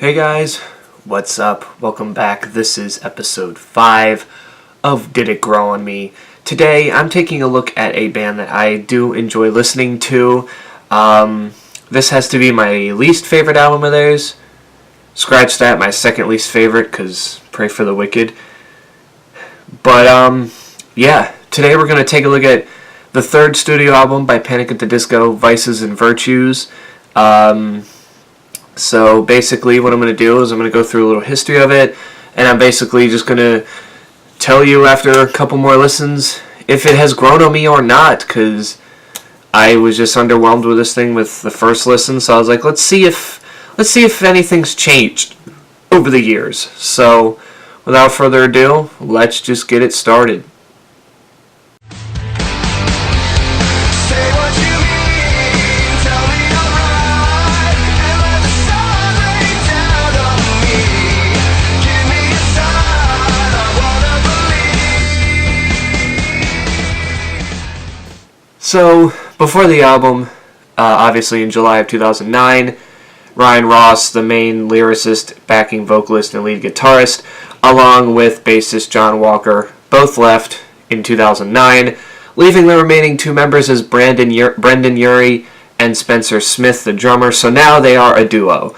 Hey guys, what's up? Welcome back. This is episode 5 of Did It Grow on Me. Today I'm taking a look at a band that I do enjoy listening to. This has to be my least favorite album of theirs. Scratch that, my second least favorite, because pray for the wicked. But today we're going to take a look at the third studio album by Panic! At the Disco, Vices and Virtues. So basically what I'm going to do is I'm going to go through a little history of it, and I'm basically just going to tell you after a couple more listens if it has grown on me or not, because I was just underwhelmed with this thing with the first listen, so I was like, let's see if anything's changed over the years. So without further ado, let's just get it started. So, before the album, obviously in July of 2009, Ryan Ross, the main lyricist, backing vocalist, and lead guitarist, along with bassist John Walker, both left in 2009, leaving the remaining two members as Brendan Urie and Spencer Smith, the drummer. So now they are a duo.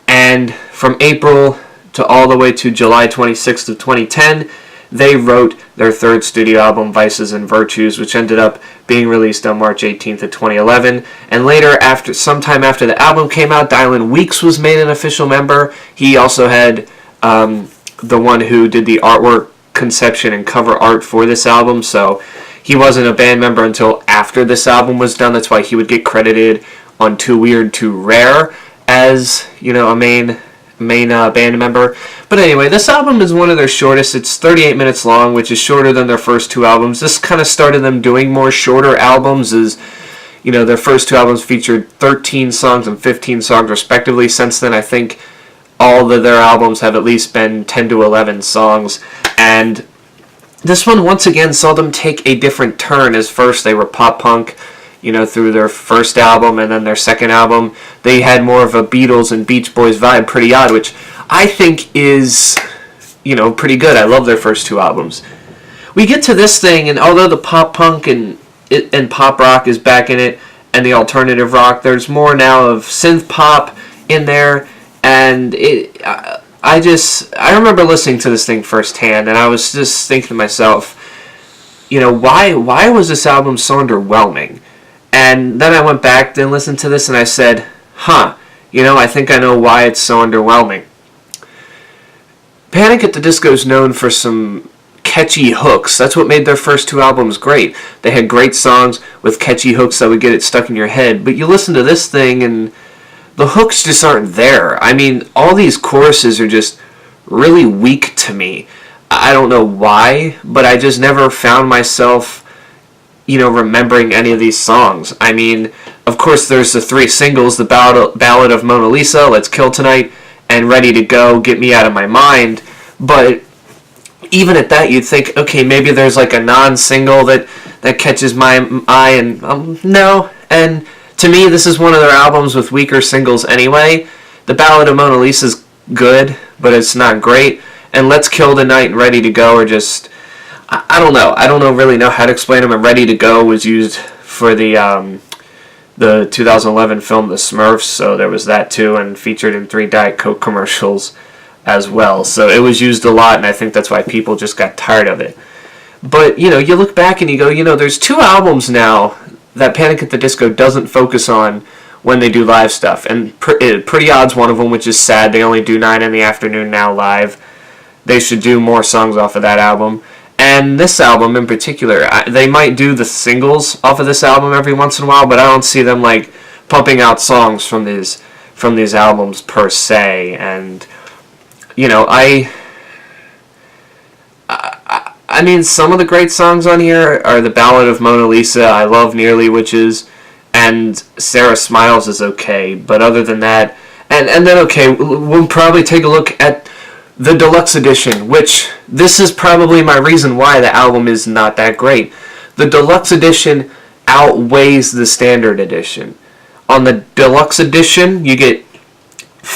And from April to all the way to July 26th of 2010, they wrote their third studio album, Vices and Virtues, which ended up being released on March 18th of 2011. And later, sometime after the album came out, Dylan Weeks was made an official member. He also had the one who did the artwork, conception, and cover art for this album. So he wasn't a band member until after this album was done. That's why he would get credited on Too Weird, Too Rare as, a main band member. But anyway, this album is one of their shortest. It's 38 minutes long, which is shorter than their first two albums. This kind of started them doing more shorter albums, as their first two albums featured 13 songs and 15 songs respectively. Since then, I think all of their albums have at least been 10 to 11 songs, and this one once again saw them take a different turn. As first they were pop punk, through their first album, and then their second album, they had more of a Beatles and Beach Boys vibe, Pretty Odd, which I think is, pretty good. I love their first two albums. We get to this thing, and although the pop punk and pop rock is back in it, and the alternative rock, there's more now of synth pop in there, and I remember listening to this thing firsthand, and I was just thinking to myself, why was this album so underwhelming? And then I went back and listened to this and I said, I think I know why it's so underwhelming. Panic! At the Disco is known for some catchy hooks. That's what made their first two albums great. They had great songs with catchy hooks that would get it stuck in your head. But you listen to this thing and the hooks just aren't there. I mean, all these choruses are just really weak to me. I don't know why, but I just never found myself remembering any of these songs. I mean, of course, there's the three singles, the Ballad of Mona Lisa, Let's Kill Tonight, and Ready to Go, Get Me Out of My Mind. But even at that, you'd think, okay, maybe there's like a non-single that catches my eye, and no. And to me, this is one of their albums with weaker singles anyway. The Ballad of Mona Lisa's good, but it's not great. And Let's Kill Tonight and Ready to Go are just, I don't know. I don't really know how to explain them. And Ready to Go was used for the 2011 film The Smurfs, so there was that too, and featured in 3 Diet Coke commercials as well. So it was used a lot, and I think that's why people just got tired of it. But, you look back and you go, there's 2 albums now that Panic! At the Disco doesn't focus on when they do live stuff. And Pretty Odd's one of them, which is sad. They only do 9 in the afternoon now live. They should do more songs off of that album. And this album in particular, they might do the singles off of this album every once in a while, but I don't see them like pumping out songs from these albums per se. And I mean, some of the great songs on here are the Ballad of Mona Lisa, I Love Nearly Witches, and Sarah Smiles is okay. But other than that, and then okay, we'll probably take a look at the deluxe edition, which this is probably my reason why the album is not that great. The deluxe edition outweighs the standard edition. On the deluxe edition, you get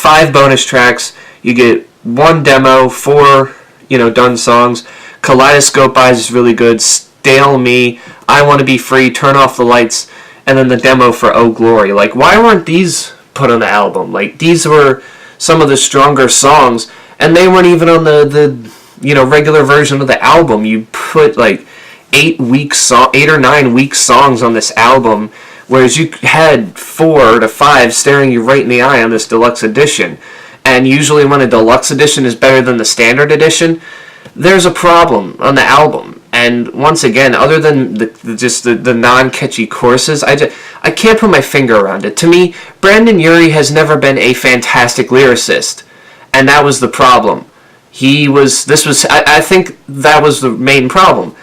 5 bonus tracks. You get 1 demo, 4 done songs. Kaleidoscope Eyes is really good. Stale Me, I Want to Be Free, Turn Off the Lights, and then the demo for Oh Glory. Like, why weren't these put on the album? Like, these were some of the stronger songs, and they weren't even on the regular version of the album. You put like 8 or 9 weak songs on this album, whereas you had 4 to 5 staring you right in the eye on this deluxe edition. And usually when a deluxe edition is better than the standard edition, there's a problem on the album. And once again, other than the non-catchy choruses, I can't put my finger around it. To me, Brendon Urie has never been a fantastic lyricist, and that was the problem. I think that was the main problem.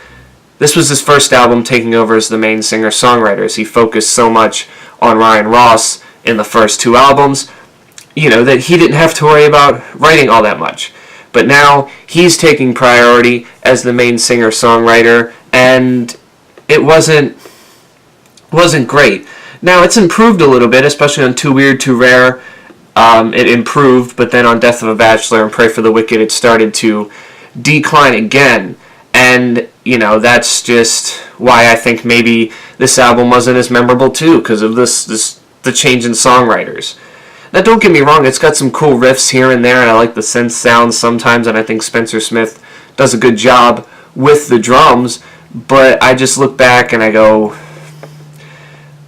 This was his first album taking over as the main singer-songwriter. He focused so much on Ryan Ross in the first 2 albums, that he didn't have to worry about writing all that much. But now he's taking priority as the main singer-songwriter, and it wasn't great. Now it's improved a little bit, especially on Too Weird, Too Rare. It improved, but then on Death of a Bachelor and Pray for the Wicked, it started to decline again. And, that's just why I think maybe this album wasn't as memorable too, because of the change in songwriters. Now, don't get me wrong, it's got some cool riffs here and there, and I like the synth sounds sometimes, and I think Spencer Smith does a good job with the drums, but I just look back and I go,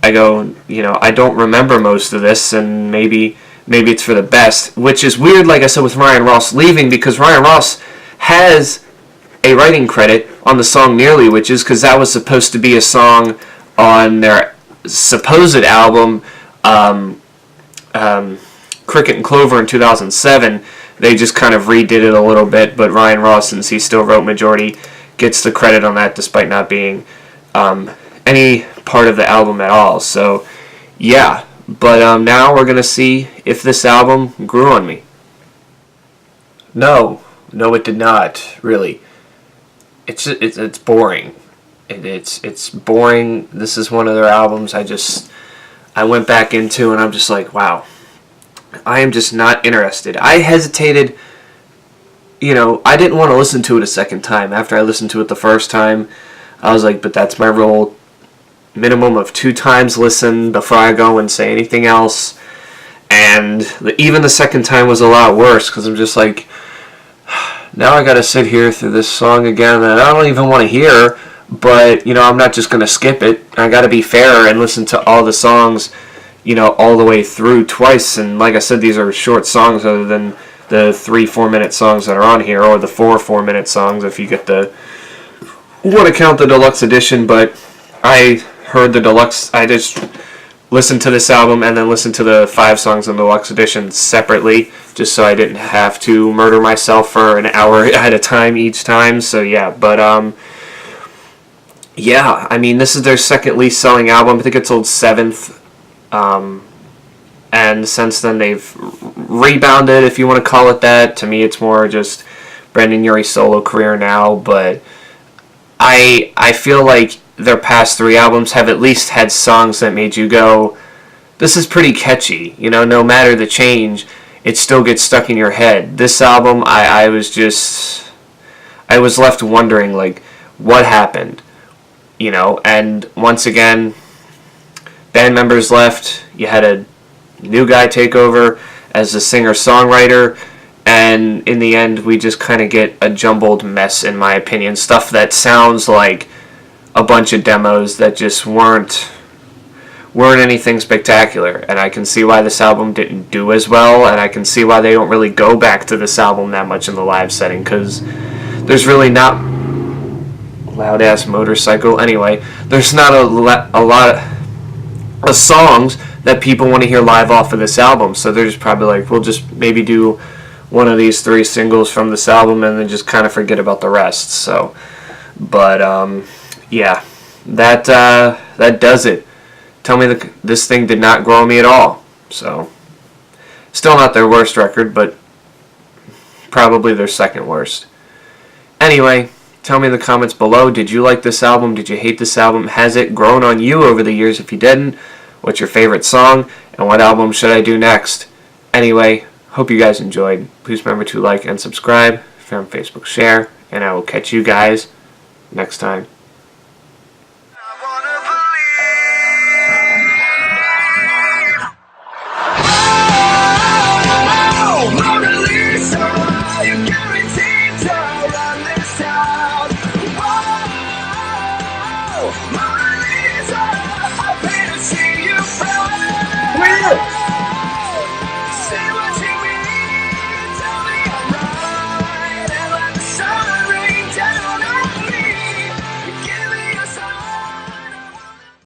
I don't remember most of this, and maybe it's for the best, which is weird, like I said, with Ryan Ross leaving, because Ryan Ross has a writing credit on the song Nearly Witches, because that was supposed to be a song on their supposed album, Cricket and Clover in 2007. They just kind of redid it a little bit, but Ryan Ross, since he still wrote majority, gets the credit on that despite not being any part of the album at all. So, yeah. But now we're going to see if this album grew on me. No, it did not, really. It's boring. It's boring. This is one of their albums I went back into, and I'm just like, wow, I am just not interested. I hesitated, I didn't want to listen to it a second time. After I listened to it the first time, I was like, but that's my rule, minimum of 2 times listen before I go and say anything else. And even the second time was a lot worse, because I'm just like, now I gotta sit here through this song again that I don't even want to hear. But, I'm not just going to skip it. I got to be fair and listen to all the songs, all the way through twice. And like I said, these are short songs other than the 3 4-minute songs that are on here, or the 4 4-minute songs if you want to count the deluxe edition. But I heard the deluxe, I just listened to this album and then listened to the 5 songs in the deluxe edition separately, just so I didn't have to murder myself for an hour at a time each time. So yeah, but yeah, I mean, this is their second least selling album. I think it sold 7th. And since then they've rebounded, if you want to call it that. To me, it's more just Brendon Urie's solo career now. But I feel like their past 3 albums have at least had songs that made you go, this is pretty catchy. No matter the change, it still gets stuck in your head. This album, I was left wondering, like, what happened? And once again, band members left. You had a new guy take over as a singer-songwriter, and in the end, we just kind of get a jumbled mess, in my opinion. Stuff that sounds like a bunch of demos that just weren't anything spectacular. And I can see why this album didn't do as well, and I can see why they don't really go back to this album that much in the live setting, because there's really not... loud-ass motorcycle. Anyway, there's not a lot of songs that people want to hear live off of this album, so they're just probably like, we'll just maybe do one of these 3 singles from this album and then just kind of forget about the rest. So, but yeah, that does it. Tell me this thing did not grow on me at all. So, still not their worst record, but probably their second worst. Anyway, tell me in the comments below, did you like this album? Did you hate this album? Has it grown on you over the years? If you didn't, what's your favorite song? And what album should I do next? Anyway, Hope you guys enjoyed. Please remember to like and subscribe. If you're on Facebook, share. And I will catch you guys next time.